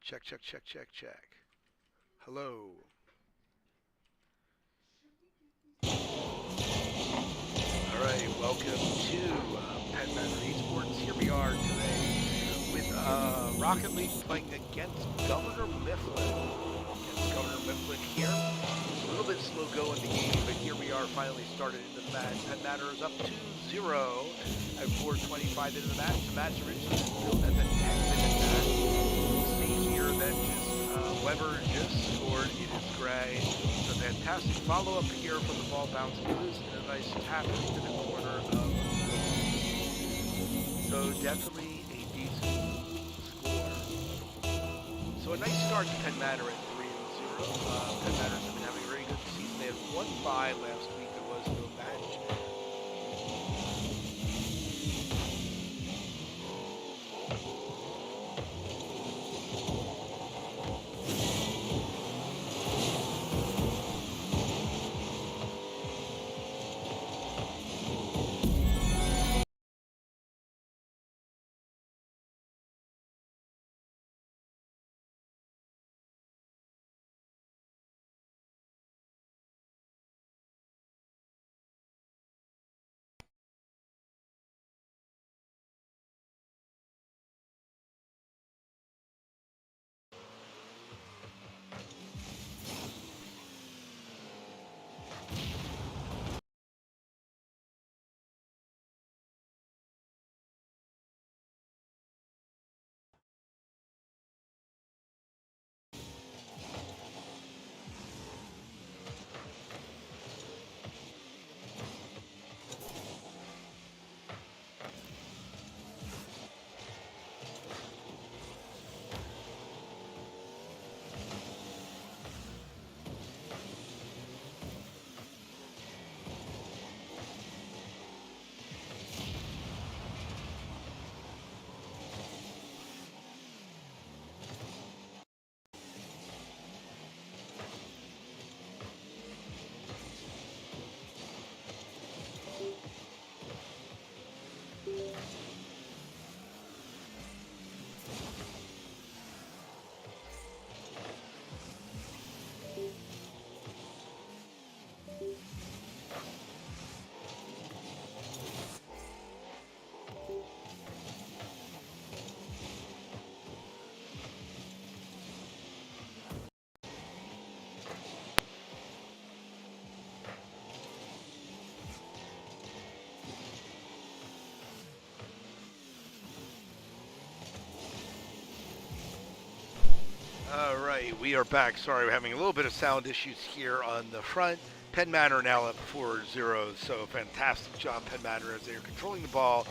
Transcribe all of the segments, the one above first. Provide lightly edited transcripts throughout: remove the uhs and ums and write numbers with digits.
Check, check, check, check, check. Hello. All right, welcome to Penn Manor Esports. Here we are today with Rocket League playing against Governor Mifflin. Against Governor Mifflin here. A little bit slow going the game, but here we are finally started into the match. Penn Manor is up 2-0 at 4:25 into the match. The match originally was built as a 10-minute match. We'll see here that Weber just scored. It is Gray. It's a fantastic follow-up here from the ball bouncing loose and a nice tap into the corner of. So definitely a decent score. So a nice start to Penn Manor at 3-0. Penn Manor's been having a very good season. They had one bye last week. There was no match. All right, we are back. Sorry, we're having a little bit of sound issues here on the front. Penn Manor now up 4-0, so fantastic job, Penn Manor, as they're controlling the ball.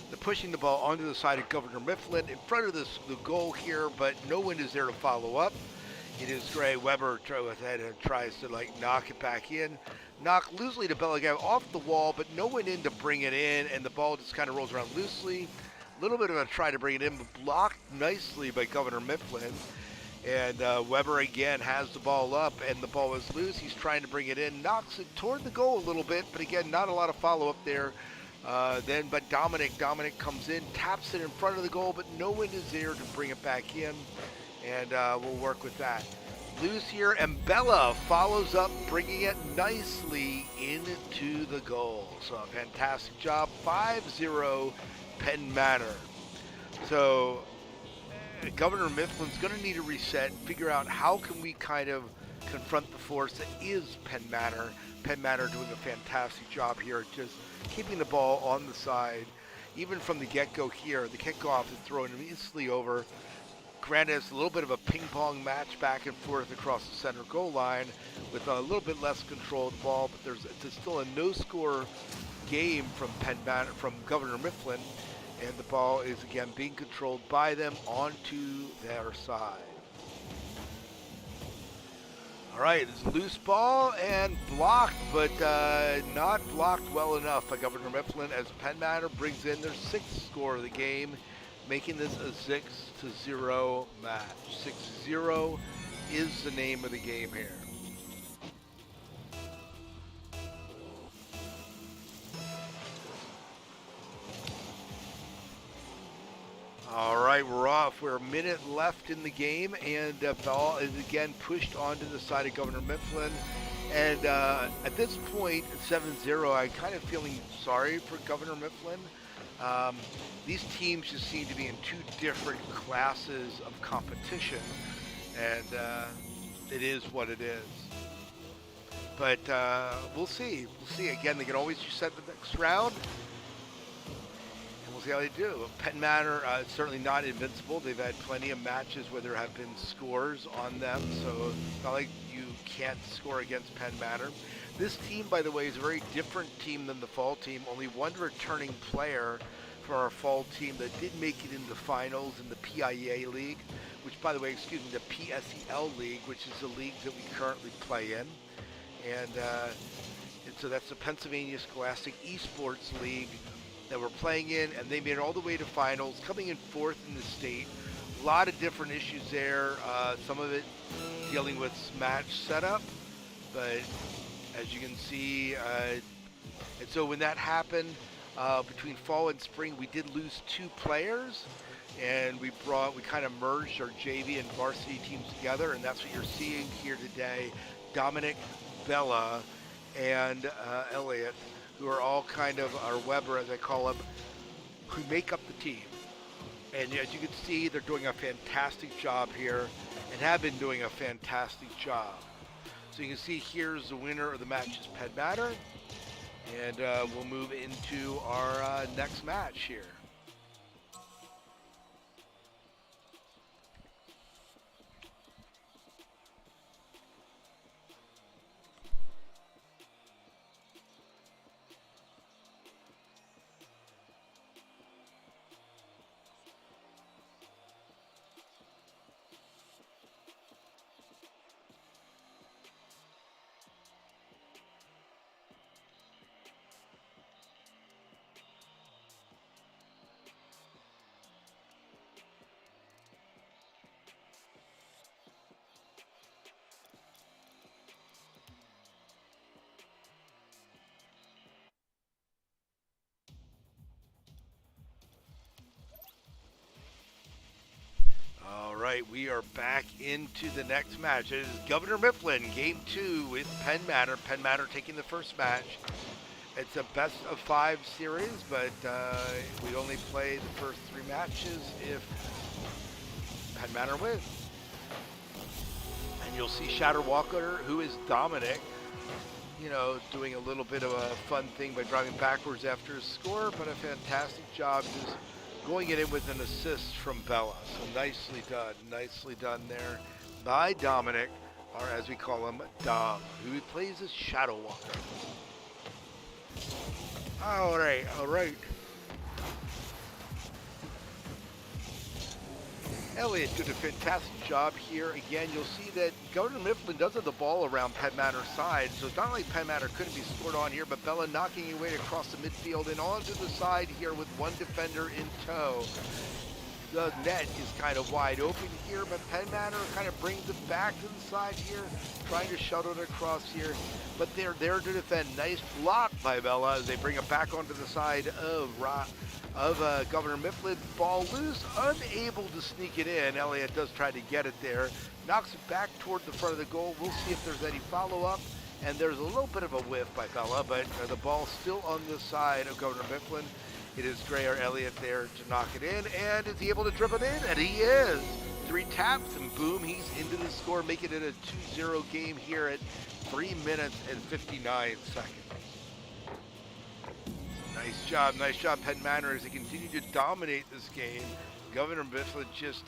They're pushing the ball onto the side of Governor Mifflin in front of the goal here, but no one is there to follow up. It is Gray. Weber goes ahead and tries to knock it back in. Knock loosely to Bellingham off the wall, but no one in to bring it in, and the ball just kind of rolls around loosely. A little bit of a try to bring it in, but blocked nicely by Governor Mifflin. And Weber again has the ball up, and the ball is loose. He's trying to bring it in, knocks it toward the goal a little bit, but again, not a lot of follow-up there. But Dominic comes in, taps it in front of the goal, but no one is there to bring it back in, and we'll work with that. Loose here, and Bella follows up, bringing it nicely into the goal. So a fantastic job, 5-0 Penn Manor. So Governor Mifflin's going to need a reset and figure out how can we kind of confront the force that is Penn Manor. Penn Manor doing a fantastic job here, just keeping the ball on the side. Even from the get-go here, the kickoff is thrown instantly over. Granted, it's a little bit of a ping-pong match back and forth across the center goal line with a little bit less control of the ball, but there's still a no-score game from Governor Mifflin. And the ball is again being controlled by them onto their side. All right, it's a loose ball and blocked, but not blocked well enough by Governor Mifflin as Penn Manor brings in their sixth score of the game, making this a 6-0 match. 6-0 is the name of the game here. All right, we're off. off. We're a minute left in the game, and ball is again pushed onto the side of Governor Mifflin. And at this point, 7-0, I'm kind of feeling sorry for Governor Mifflin. Um, these teams just seem to be in two different classes of competition, and it is what it is. But we'll see. We'll see. Again, they can always reset the next round, and we'll see how they do. Penn Manor certainly not invincible. They've had plenty of matches where there have been scores on them, so it's not like you can't score against Penn Manor. This team, by the way, is a very different team than the fall team. Only one returning player for our fall team that did make it in the finals in the PIA League, which, by the way, excuse me, the PSEL League, which is the league that we currently play in. And so that's the Pennsylvania Scholastic Esports League that we're playing in, and they made it all the way to finals, coming in fourth in the state. A lot of different issues there, some of it dealing with match setup, but as you can see, and so when that happened, between fall and spring, we did lose 2 players, and we kind of merged our JV and varsity teams together, and that's what you're seeing here today. Dominic, Bella, and Elliot, who are all kind of our Weber, as I call them, who make up the team. And as you can see, they're doing a fantastic job here, and have been doing a fantastic job. So you can see here's the winner of the match is Penn Manor, and we'll move into our next match here. All right, we are back into the next match. It is Governor Mifflin, Game 2 with Penn Manor. Penn Manor taking the first match. It's a best of 5 series, but we only play the first 3 matches if Penn Manor wins. And you'll see Shadow Walker, who is Dominic, you know, doing a little bit of a fun thing by driving backwards after his score, but a fantastic job just going it in with an assist from Bella. So nicely done there by Dominic, or as we call him, Dom, who plays as Shadow Walker. All right. Elliot did a fantastic job here. Again, you'll see that Governor Mifflin does have the ball around Penn Manor's side, so it's not like Penn Manor couldn't be scored on here, but Bella knocking away across the midfield and onto the side here with one defender in tow. The net is kind of wide open here, but Penn Manor kind of brings it back to the side here, trying to shuttle it across here, but they're there to defend. Nice block by Bella as they bring it back onto the side of Governor Mifflin. Ball loose, unable to sneak it in. Elliott does try to get it there, knocks it back toward the front of the goal. We'll see if there's any follow-up, and there's a little bit of a whiff by Bella, but the ball's still on the side of Governor Mifflin. It is Dreyer Elliott there to knock it in, and is he able to dribble it in? And he is. 3 taps, and boom, he's into the score, making it a 2-0 game here at 3 minutes and 59 seconds. Nice job, Penn Manor, as they continue to dominate this game. Governor Mifflin just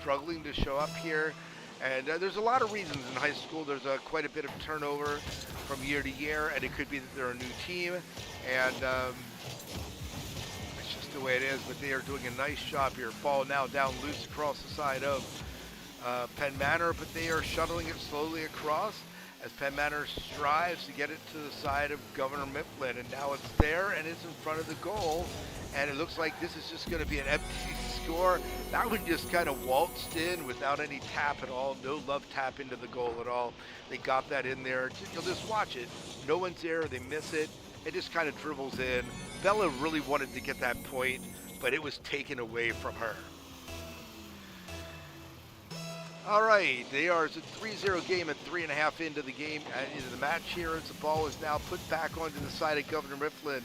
struggling to show up here. And there's a lot of reasons in high school. There's quite a bit of turnover from year to year, and it could be that they're a new team. And it's just the way it is, but they are doing a nice job here. Ball now down loose across the side of Penn Manor, but they are shuttling it slowly across as Penn Manor strives to get it to the side of Governor Mifflin, and now it's there and it's in front of the goal, and it looks like this is just going to be an empty score. That one just kind of waltzed in without any tap at all, no love tap into the goal at all. They got that in there. You'll just watch it. No one's there, they miss it. It just kind of dribbles in. Bella really wanted to get that point, but it was taken away from her. All right, they are. It's a 3-0 game at 3.5 into the game, into the match here as the ball is now put back onto the side of Governor Mifflin.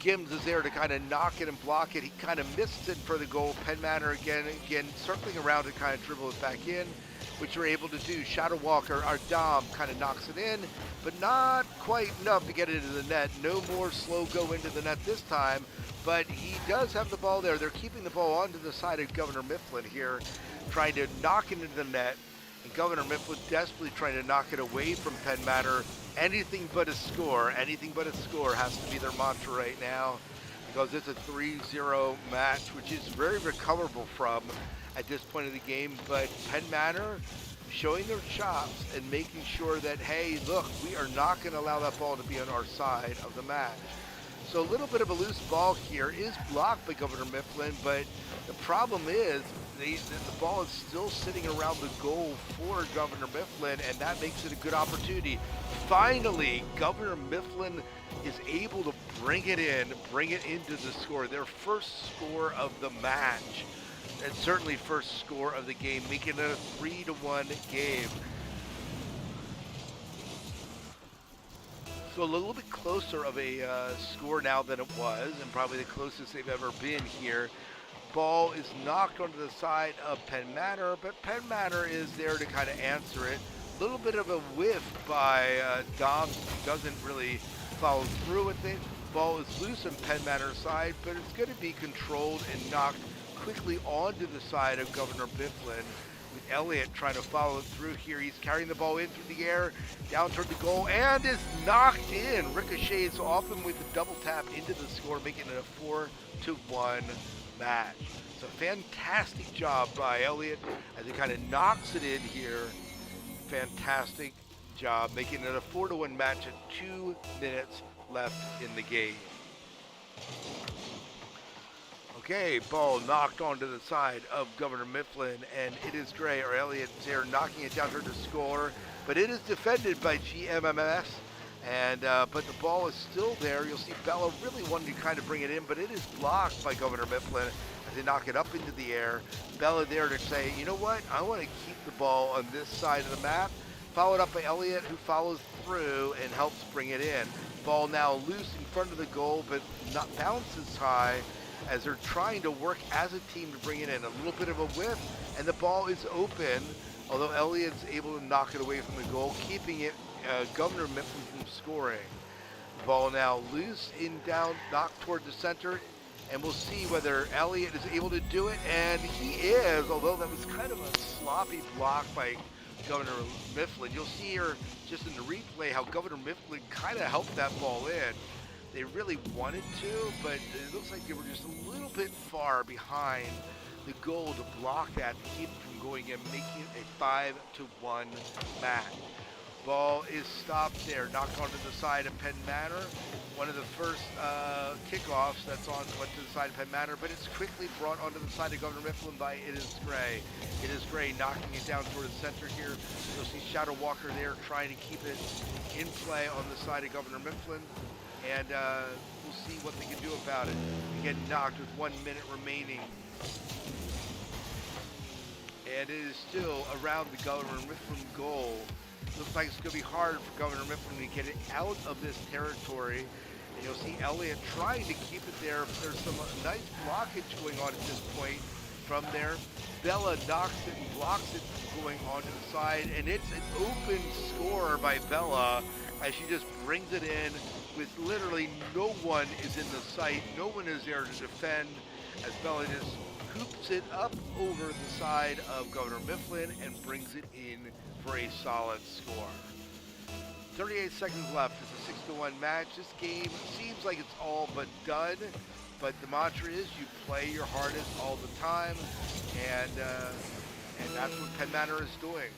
Gims is there to kind of knock it and block it. He kind of missed it for the goal. Penn Manor again circling around to kind of dribble it back in, which we're able to do. Shadow Walker, our Dom, kind of knocks it in, but not quite enough to get it into the net. No more slow go into the net this time, but he does have the ball there. They're keeping the ball onto the side of Governor Mifflin here, trying to knock it into the net. And Governor Mifflin desperately trying to knock it away from Penn Manor. Anything but a score has to be their mantra right now, because it's a 3-0 match, which is very recoverable from at this point of the game. But Penn Manor showing their chops and making sure that, hey, look, we are not going to allow that ball to be on our side of the match. So a little bit of a loose ball here is blocked by Governor Mifflin, but the problem is the ball is still sitting around the goal for Governor Mifflin, and that makes it a good opportunity. Finally, Governor Mifflin is able to bring it into the score. Their first score of the match, and certainly first score of the game, making it a 3-1 game. So a little bit closer of a score now than it was, and probably the closest they've ever been here. Ball is knocked onto the side of Penn Manor, but Penn Manor is there to kind of answer it. A little bit of a whiff by Dom, who doesn't really follow through with it. Ball is loose on Penn Manor's side, but it's going to be controlled and knocked quickly onto the side of Governor Mifflin, with Elliott trying to follow it through here. He's carrying the ball in through the air, down toward the goal, and is knocked in. Ricochets off him with the double tap into the score, making it a 4-1 match. So fantastic job by Elliott as he kind of knocks it in here. Fantastic job, making it a 4-1 match at 2 minutes left in the game. Okay, ball knocked onto the side of Governor Mifflin, and it is Gray, or Elliott, there knocking it down toward the score, but it is defended by GMMS, and but the ball is still there. You'll see Bella really wanting to kind of bring it in, but it is blocked by Governor Mifflin as they knock it up into the air. Bella there to say, you know what, I want to keep the ball on this side of the map, followed up by Elliott, who follows through and helps bring it in. Ball now loose in front of the goal, but not bounces high, as they're trying to work as a team to bring it in. A little bit of a whiff, and the ball is open, although Elliott's able to knock it away from the goal, keeping it Governor Mifflin from scoring. Ball now loose, in down, knocked toward the center, and we'll see whether Elliott is able to do it, and he is, although that was kind of a sloppy block by Governor Mifflin. You'll see here just in the replay how Governor Mifflin kind of helped that ball in. They really wanted to, but it looks like they were just a little bit far behind the goal to block that, to keep it from going in, making it a 5-1 match. Ball is stopped there, knocked onto the side of Penn Manor. One of the first kickoffs that's went to the side of Penn Manor, but it's quickly brought onto the side of Governor Mifflin by It Is Gray. It Is Gray knocking it down toward the center here. You'll see Shadow Walker there trying to keep it in play on the side of Governor Mifflin. And we'll see what they can do about it. Again, knocked with 1 minute remaining. And it is still around the Governor Mifflin goal. Looks like it's going to be hard for Governor Mifflin to get it out of this territory. And you'll see Elliott trying to keep it there. There's some nice blockage going on at this point from there. Bella knocks it and blocks it from going onto the side. And it's an open score by Bella as she just brings it in with literally no one is in the sight. No one is there to defend as Bella just hoops it up over the side of Governor Mifflin and brings it in for a solid score. 38 seconds left. It's a 6-1 match. This game seems like it's all but done, but the mantra is you play your hardest all the time, and that's what Penn Manor is doing.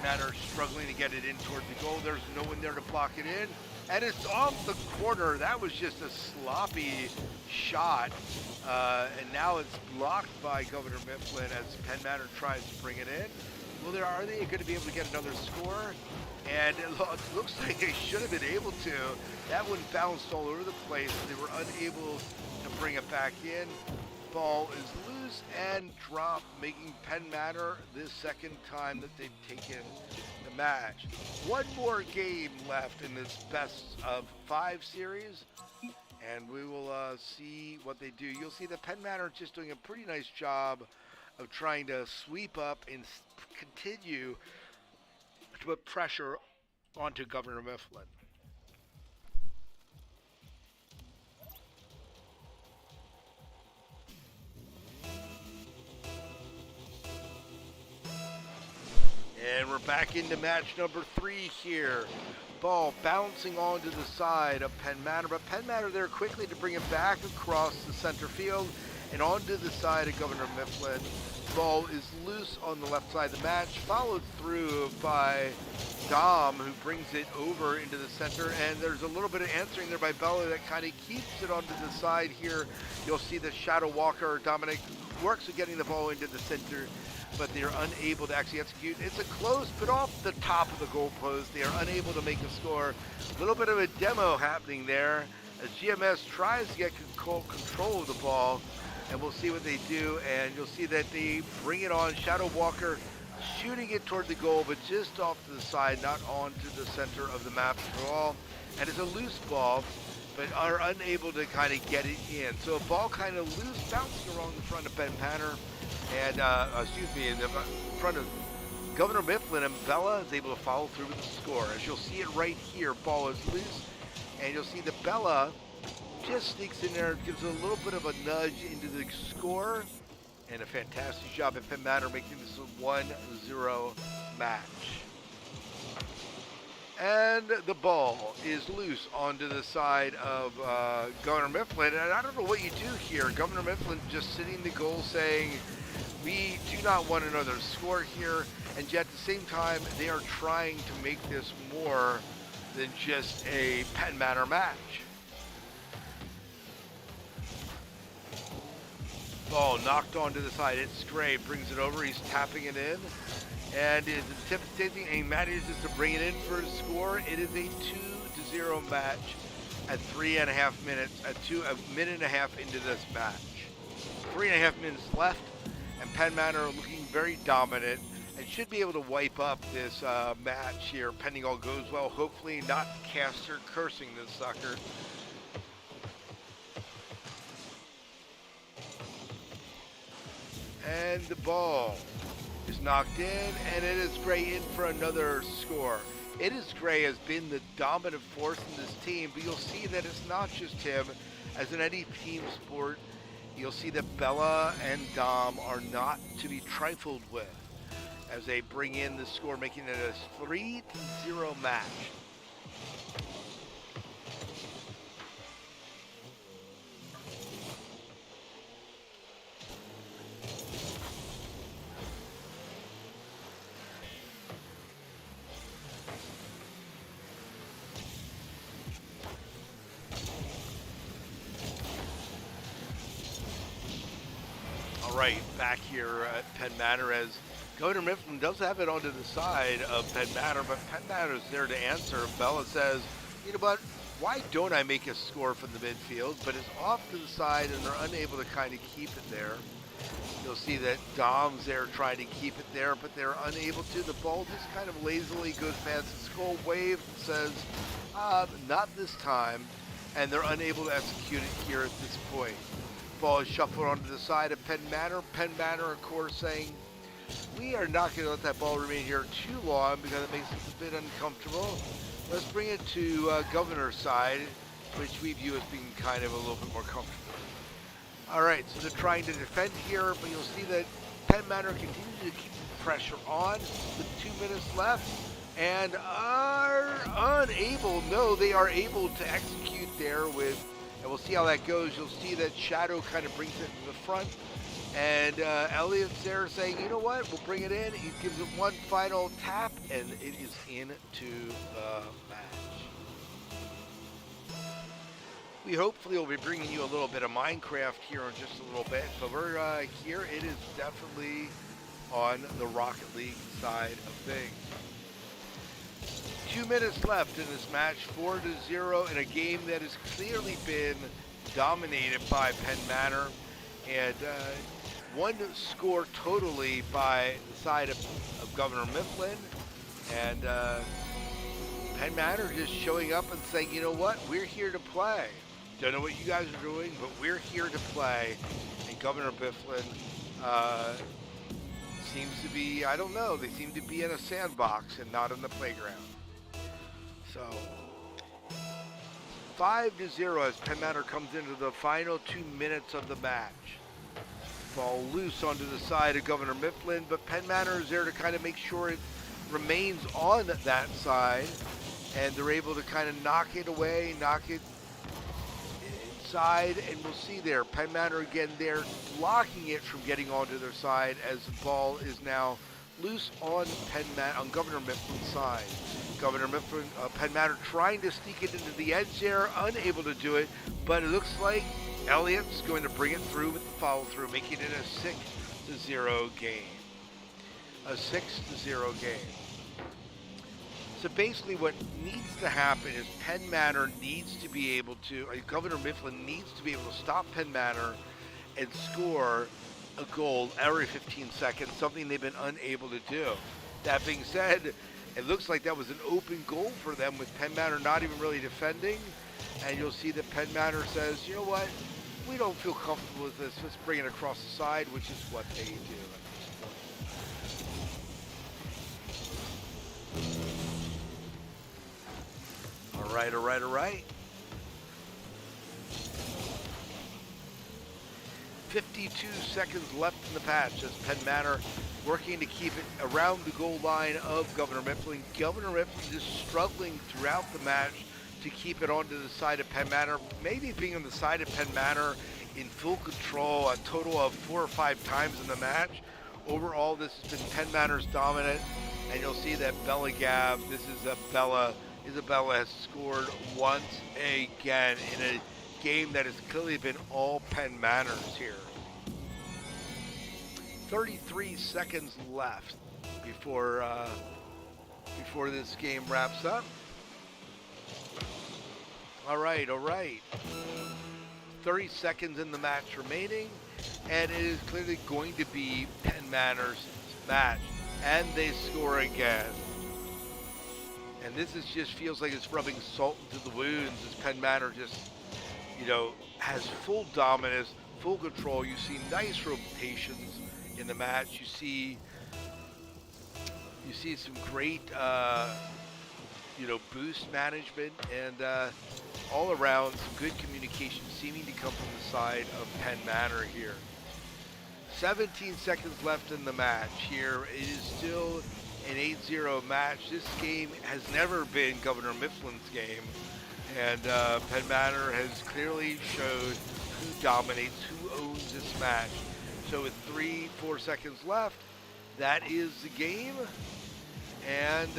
Penn Manor struggling to get it in towards the goal. There's no one there to block it in, and it's off the corner. That was just a sloppy shot. And now it's blocked by Governor Mifflin as Penn Manor tries to bring it in. Well, are they going to be able to get another score? And it looks like they should have been able to. That one bounced all over the place. They were unable to bring it back in. Ball is loose. loose and drop, making Penn Manor the second time that they've taken the match. One more game left in this best of 5 series, and we will see what they do. You'll see that Penn Manor just doing a pretty nice job of trying to sweep up and continue to put pressure onto Governor Mifflin. And we're back into match number 3 here. Ball bouncing onto the side of Penn Manor, but Penn Manor there quickly to bring it back across the center field and onto the side of Governor Mifflin. Ball is loose on the left side of the match, followed through by Dom, who brings it over into the center, and there's a little bit of answering there by Bella that kind of keeps it onto the side here. You'll see the Shadow Walker, Dominic, works with getting the ball into the center, but they are unable to actually execute. It's a close, but off the top of the goalpost. They are unable to make a score. A little bit of a demo happening there as GMS tries to get control of the ball, and we'll see what they do. And you'll see that they bring it on. Shadow Walker shooting it toward the goal, but just off to the side, not onto the center of the map at all. And it's a loose ball, but are unable to kind of get it in. So a ball kind of loose, bouncing around the front of Penn Manor, and in the front of Governor Mifflin, and Bella is able to follow through with the score. As you'll see it right here, ball is loose, and you'll see that Bella just sneaks in there, gives a little bit of a nudge into the score, and a fantastic job at Penn Manor making this a 1-0 match. And the ball is loose onto the side of Governor Mifflin. And I don't know what you do here. Governor Mifflin just sitting in the goal saying, we do not want another score here. And yet at the same time, they are trying to make this more than just a Penn Manor match. Ball knocked onto the side. It's Gray, brings it over. He's tapping it in. And is attempting, and he manages to bring it in for a score. It is a 2-0 match at 3.5 minutes, a minute and a half into this match. 3.5 minutes left, and Penn Manor looking very dominant and should be able to wipe up this match here, pending all goes well. Hopefully not Caster cursing this sucker. And the ball is knocked in, and it is Gray in for another score. It is Gray has been the dominant force in this team, but you'll see that it's not just him. As in any team sport, you'll see that Bella and Dom are not to be trifled with as they bring in the score, making it a 3-0 match. Right, back here at Penn Manor as Governor Mifflin does have it onto the side of Penn Manor, but Penn Manor is there to answer. Bella says, you know what, why don't I make a score from the midfield? But it's off to the side, and they're unable to kind of keep it there. You'll see that Dom's there trying to keep it there, but they're unable to. The ball just kind of lazily goes past the skull wave, says, not this time, and they're unable to execute it here at this point. Ball is shuffled onto the side of Penn Manor. Penn Manor, of course, saying, we are not going to let that ball remain here too long because it makes us a bit uncomfortable. Let's bring it to Governor's side, which we view as being kind of a little bit more comfortable. All right, so they're trying to defend here, but you'll see that Penn Manor continues to keep the pressure on with 2 minutes left and are unable, no, they are able to execute there with. And we'll see how that goes. You'll see that Shadow kind of brings it to the front. And Elliot's there saying, you know what, we'll bring it in. He gives it one final tap, and it is into the match. We hopefully will be bringing you a little bit of Minecraft here in just a little bit. But we're here. It is definitely on the Rocket League side of things. 2 minutes left in this match, 4-0 in a game that has clearly been dominated by Penn Manor. And one score totally by the side of Governor Mifflin. And Penn Manor just showing up and saying, you know what, we're here to play. Don't know what you guys are doing, but we're here to play. And Governor Mifflin seems to be, I don't know, they seem to be in a sandbox and not in the playground. So 5-0 as Penn Manor comes into the final 2 minutes of the match. Ball loose onto the side of Governor Mifflin, but Penn Manor is there to kind of make sure it remains on that side, and they're able to kind of knock it away, knock it inside, and we'll see there, Penn Manor again there blocking it from getting onto their side as the ball is now loose on Governor Mifflin's side. Governor Mifflin, Penn Manor trying to sneak it into the edge there, unable to do it, but it looks like Elliott's going to bring it through with the follow through, making it a 6-0 game. A 6-0 game. So basically what needs to happen is Penn Manor needs to be able to, Governor Mifflin needs to be able to stop Penn Manor and score a goal every 15 seconds, something they've been unable to do. That being said, it looks like that was an open goal for them with Penn Manor not even really defending. And you'll see that Penn Manor says, you know what, we don't feel comfortable with this. Let's bring it across the side, which is what they do at this point. All right. 52 seconds left in the match as Penn Manor working to keep it around the goal line of Governor Mifflin. Governor Mifflin just struggling throughout the match to keep it onto the side of Penn Manor, maybe being on the side of Penn Manor in full control a total of 4 or 5 times in the match. Overall, this has been Penn Manor's dominant, and you'll see that Bella Gav, this is Isabella has scored once again in a game that has clearly been all Penn Manor's here. 33 seconds left before this game wraps up. All right. 30 seconds in the match remaining, and it is clearly going to be Penn Manor's match, and they score again. And this just feels like it's rubbing salt into the wounds as Penn Manor just, has full dominance, full control. You see nice rotations in the match. You see some great, boost management, and all around some good communication seeming to come from the side of Penn Manor here. 17 seconds left in the match here. It is still an 8-0 match. This game has never been Governor Mifflin's game, and Penn Manor has clearly showed who dominates, who owns this match. So with 3-4 seconds left, that is the game, and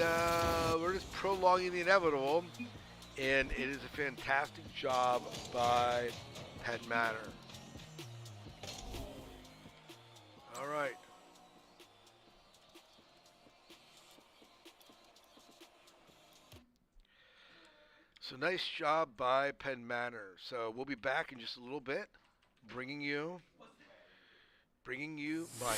we're just prolonging the inevitable, and it is a fantastic job by Penn Manor. All right. So nice job by Penn Manor. So we'll be back in just a little bit, bringing you my